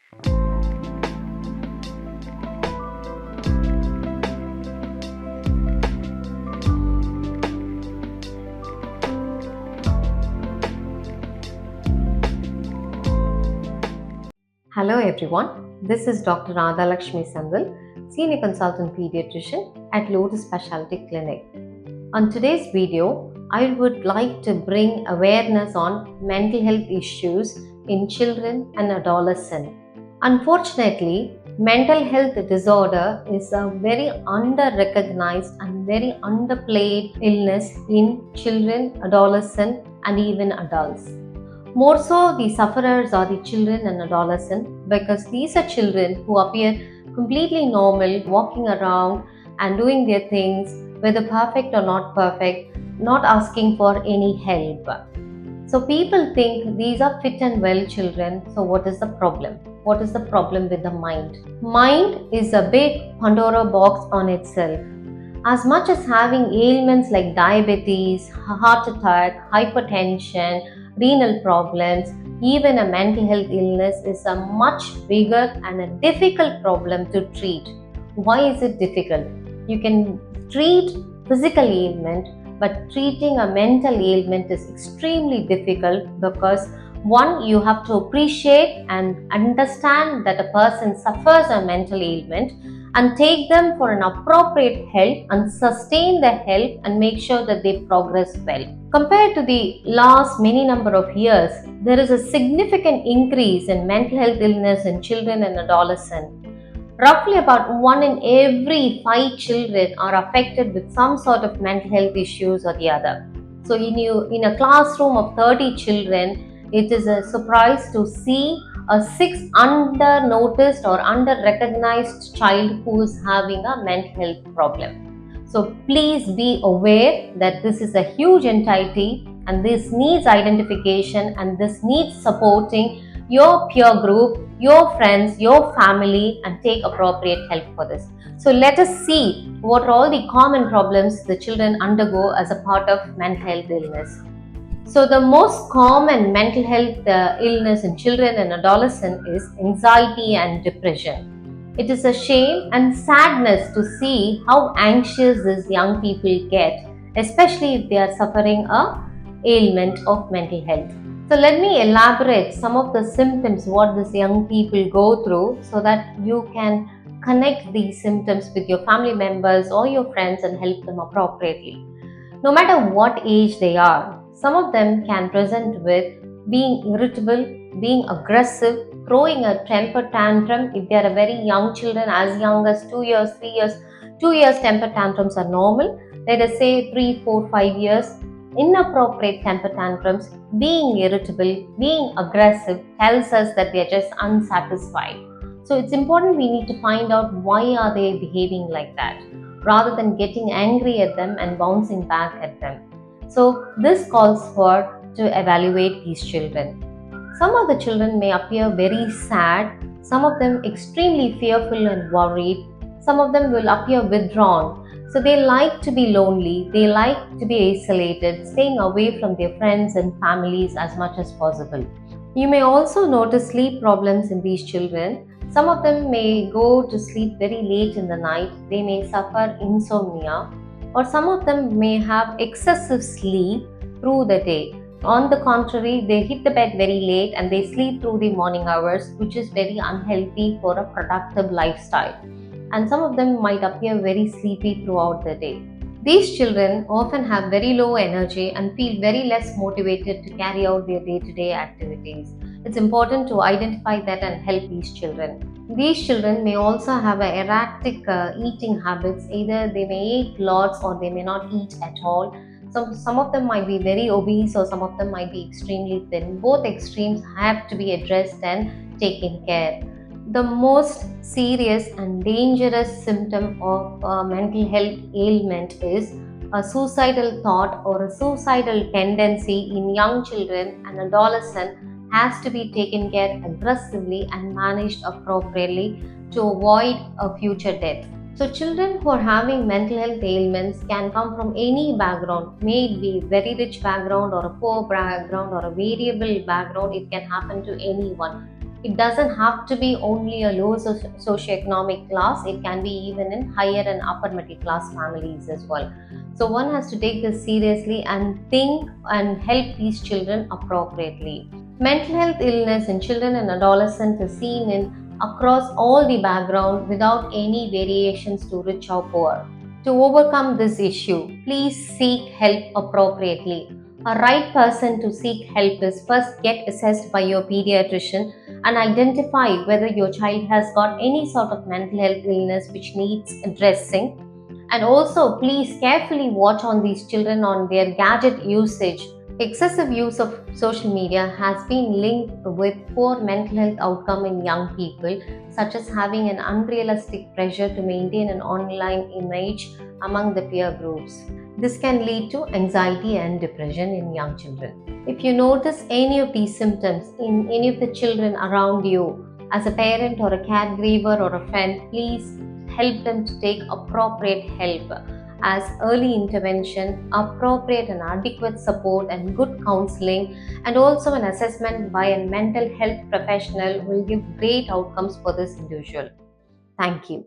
Hello everyone, this is Dr. Radha Lakshmi Senthil, Senior Consultant Pediatrician at Lotus Speciality Clinic. On today's video, I would like to bring awareness on mental health issues in children and adolescents. Unfortunately, mental health disorder is a very under-recognized and very underplayed illness in children, adolescents, and even adults. More so, the sufferers are the children and adolescents because these are children who appear completely normal, walking around and doing their things, whether perfect or not perfect, not asking for any help. So people think these are fit and well children, so what is the problem? What is the problem with the mind? Mind is a big Pandora box on itself. As much as having ailments like diabetes, heart attack, hypertension, renal problems, even a mental health illness is a much bigger and a difficult problem to treat. Why is it difficult? You can treat physical ailment, but treating a mental ailment is extremely difficult because one, you have to appreciate and understand that a person suffers a mental ailment and take them for an appropriate help and sustain the help and make sure that they progress well. Compared to the last many number of years, there is a significant increase in mental health illness in children and adolescents. Roughly about 1 in every 5 children are affected with some sort of mental health issues or the other. So in a classroom of 30 children, it is a surprise to see a 6 under-noticed or under-recognized child who is having a mental health problem. So please be aware that this is a huge entity and this needs identification and this needs supporting your peer group, your friends, your family, and take appropriate help for this. So let us see what are all the common problems the children undergo as a part of mental health illness. So the most common mental health illness in children and adolescents is anxiety and depression. It is a shame and sadness to see how anxious these young people get, especially if they are suffering a ailment of mental health. So let me elaborate some of the symptoms what these young people go through so that you can connect these symptoms with your family members or your friends and help them appropriately. No matter what age they are, some of them can present with being irritable, being aggressive, throwing a temper tantrum. If they are a very young children, as young as 2 years, 3 years, 2 years temper tantrums are normal. Let us say 3, 4, 5 years, inappropriate temper tantrums, being irritable, being aggressive tells us that they are just unsatisfied. So it's important we need to find out why are they behaving like that rather than getting angry at them and bouncing back at them. So this calls for to evaluate these children. Some of the children may appear very sad, some of them extremely fearful and worried, some of them will appear withdrawn. So they like to be lonely, they like to be isolated, staying away from their friends and families as much as possible. You may also notice sleep problems in these children. Some of them may go to sleep very late in the night, they may suffer insomnia, or some of them may have excessive sleep through the day. On the contrary, they hit the bed very late and they sleep through the morning hours, which is very unhealthy for a productive lifestyle. And some of them might appear very sleepy throughout the day. These children often have very low energy and feel very less motivated to carry out their day-to-day activities. It's important to identify that and help these children. These children may also have erratic eating habits. Either they may eat lots or they may not eat at all. Some of them might be very obese or some of them might be extremely thin. Both extremes have to be addressed and taken care. The most serious and dangerous symptom of mental health ailment is a suicidal thought or a suicidal tendency in young children and adolescents has to be taken care aggressively and managed appropriately to avoid a future death. So children who are having mental health ailments can come from any background, may it be very rich background or a poor background or a variable background, it can happen to anyone. It doesn't have to be only a low socioeconomic class, it can be even in higher and upper middle class families as well. So one has to take this seriously and think and help these children appropriately. Mental health illness in children and adolescents is seen in across all the background without any variations to rich or poor. To overcome this issue, please seek help appropriately. A right person to seek help is first get assessed by your pediatrician and identify whether your child has got any sort of mental health illness which needs addressing. And also, please carefully watch on these children on their gadget usage. Excessive use of social media has been linked with poor mental health outcome in young people, such as having an unrealistic pressure to maintain an online image among the peer groups. This can lead to anxiety and depression in young children. If you notice any of these symptoms in any of the children around you, as a parent or a caregiver or a friend, please help them to take appropriate help, as early intervention, appropriate and adequate support and good counseling, and also an assessment by a mental health professional will give great outcomes for this individual. Thank you.